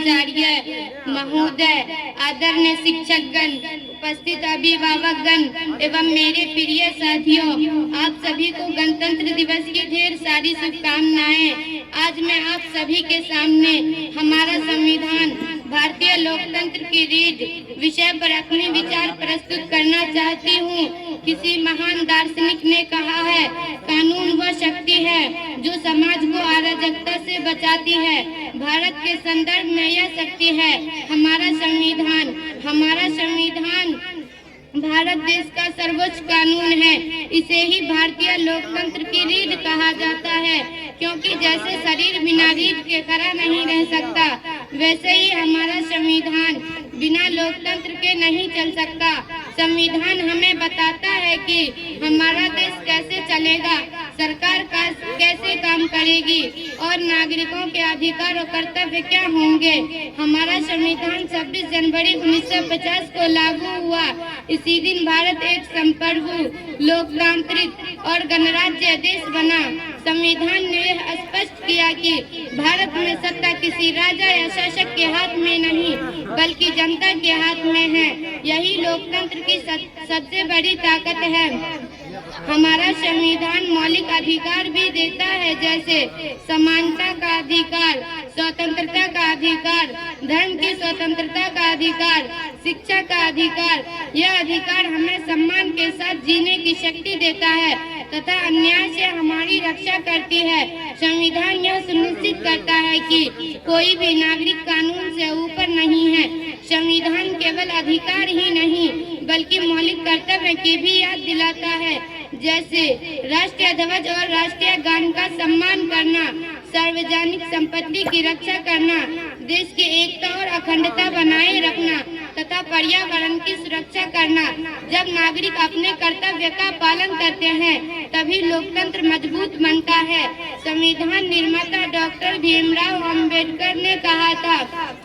प्रधानाचार्य महोदय, आदरणीय शिक्षकगण, उपस्थित अभिभावकगण एवं मेरे प्रिय साथियों, आप सभी को गणतंत्र दिवस की ढेर सारी शुभकामनाएं। आज मैं आप सभी के सामने हमारा संविधान, भारतीय लोकतंत्र की रीढ़ विषय पर अपने विचार प्रस्तुत करना चाहती हूँ। किसी महान दार्शनिक ने कहा है, कानून वह शक्ति है जो समाज को अराजकता से बचाती है। भारत के संदर्भ में यह शक्ति है हमारा संविधान। हमारा संविधान भारत देश का सर्वोच्च कानून है। इसे ही भारतीय लोकतंत्र की रीढ़ कहा जाता है, क्योंकि जैसे शरीर बिना रीढ़ के खड़ा नहीं रह सकता, वैसे ही हमारा संविधान बिना लोकतंत्र के नहीं चल सकता। संविधान हमें बताता है कि हमारा देश कैसे चलेगा, सरकार कैसे काम करेगी और नागरिकों के अधिकार और कर्तव्य क्या होंगे। हमारा संविधान 26 जनवरी 1950 को लागू हुआ। इसी दिन भारत एक संप्रभु, लोकतांत्रिक और गणराज्य देश बना। संविधान ने यह स्पष्ट किया कि भारत में सत्ता किसी राजा या शासक के हाथ में नहीं, बल्कि जनता के हाथ में है। यही लोकतंत्र की सबसे बड़ी ताकत है। हमारा संविधान मौलिक अधिकार भी देता है, जैसे समानता का अधिकार, स्वतंत्रता का अधिकार, धर्म की स्वतंत्रता का अधिकार, शिक्षा का अधिकार। यह अधिकार हमें सम्मान के साथ जीने की शक्ति देता है तथा अन्याय से हमारी रक्षा करती है। संविधान यह सुनिश्चित करता है कि कोई भी नागरिक कानून से ऊपर नहीं है। संविधान केवल अधिकार ही नहीं, बल्कि मौलिक कर्तव्य की भी याद दिलाता है, जैसे राष्ट्रीय ध्वज और राष्ट्रीय गान का सम्मान करना, सार्वजनिक संपत्ति की रक्षा करना, देश की एकता और अखंडता बनाए रखना तथा पर्यावरण की सुरक्षा करना। जब नागरिक अपने कर्तव्य का पालन करते हैं, तभी लोकतंत्र मजबूत बनता है। संविधान निर्माता डॉक्टर भीमराव अंबेडकर ने कहा था,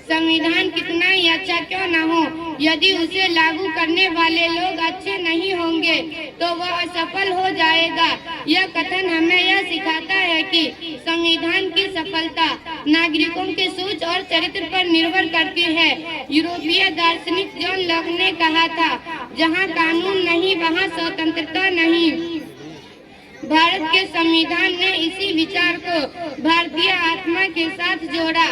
संविधान कितना ही अच्छा क्यों न हो, यदि उसे लागू करने वाले लोग अच्छे नहीं होंगे तो वह असफल हो जाएगा। यह कथन हमें यह सिखाता है कि संविधान की सफलता नागरिकों के सोच और चरित्र पर निर्भर करती है। यूरोपीय दार्शनिक जॉन लॉक ने कहा था, जहाँ कानून नहीं वहाँ स्वतंत्रता नहीं। भारत के संविधान ने इसी विचार को भारतीय आत्मा के साथ जोड़ा।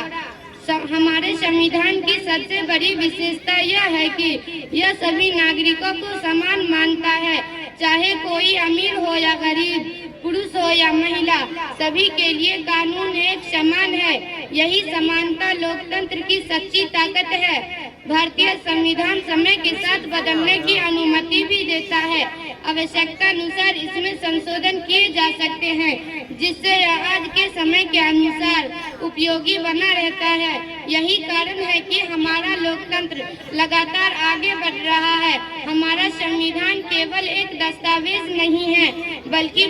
हमारे संविधान की सबसे बड़ी विशेषता यह है कि यह सभी नागरिकों को समान मानता है, चाहे कोई अमीर हो या गरीब, पुरुष हो या महिला, सभी के लिए कानून एक समान है। यही समानता लोकतंत्र की सच्ची ताकत है। भारतीय संविधान समय के साथ बदलने की अनुमति भी देता है। आवश्यकता अनुसार इसमें संशोधन किए जा सकते हैं, जिससे यह आज के समय के अनुसार उपयोगी बना रहता है। यही कारण है कि हमारा लोकतंत्र लगातार आगे बढ़ रहा है। हमारा संविधान केवल एक दस्तावेज नहीं है, बल्कि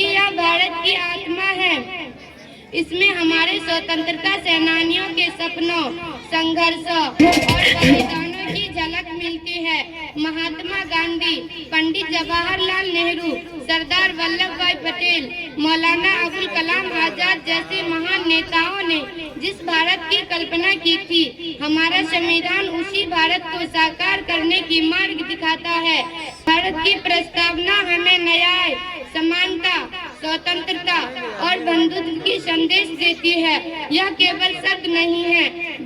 यह भारत की आत्मा है। इसमें हमारे स्वतंत्रता सेनानियों के सपनों, संघर्षों और बलिदानों की झलक मिलती है। महात्मा गांधी, पंडित जवाहरलाल नेहरू, सरदार वल्लभ भाई पटेल, मौलाना अबुल कलाम आजाद जैसे महान नेताओं ने जिस भारत की कल्पना की थी, हमारा संविधान उसी भारत को साकार करने की मार्ग दिखाता है। भारत की प्रस्तावना हमें न्याय, समानता, स्वतंत्रता और बंधुत्व की संदेश देती है। यह केवल शब्द नहीं है,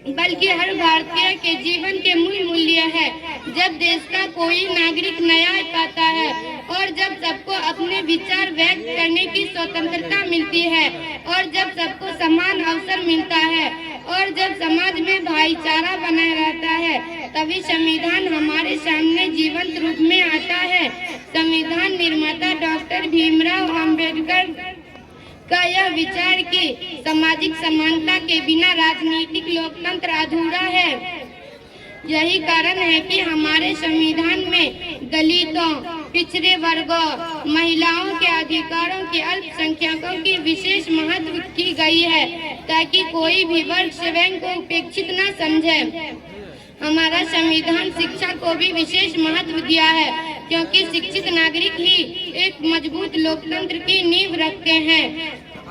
बल्कि हर भारतीय के जीवन के मूल मूल्य है। जब देश का कोई नागरिक न्याय पाता है और जब सबको अपने विचार व्यक्त करने की स्वतंत्रता मिलती है और जब सबको समान अवसर मिलता है और जब समाज में भाईचारा बना रहता है, तभी संविधान हमारे सामने जीवंत रूप में आता है। संविधान निर्माता डॉक्टर भीमराव अंबेडकर का यह विचार कि सामाजिक समानता के बिना राजनीतिक लोकतंत्र अधूरा है। यही कारण है कि हमारे संविधान में दलितों, पिछड़े वर्गों, महिलाओं के अधिकारों के अल्पसंख्यकों की विशेष महत्व की गई है, ताकि कोई भी वर्ग स्वयं को उपेक्षित न समझे। हमारा संविधान शिक्षा को भी विशेष महत्व दिया है, क्योंकि शिक्षित नागरिक ही एक मजबूत लोकतंत्र की नींव रखते हैं।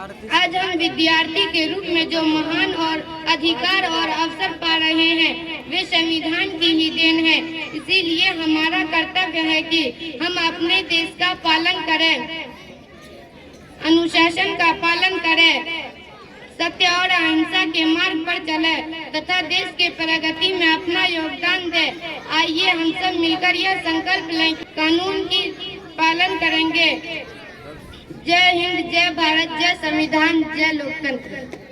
आज हम विद्यार्थी के रूप में जो महान और अधिकार और अवसर पा रहे हैं वे संविधान की ही देन है। इसीलिए हमारा कर्तव्य है कि हम अपने देश का पालन करें, अनुशासन का पालन करें, सत्य और अहिंसा के मार्ग पर चले तथा देश के प्रगति में अपना योगदान दे। आइए हम सब मिलकर यह संकल्प लें, कानून की पालन करेंगे। जय हिंद, जय भारत, जय संविधान, जय लोकतंत्र।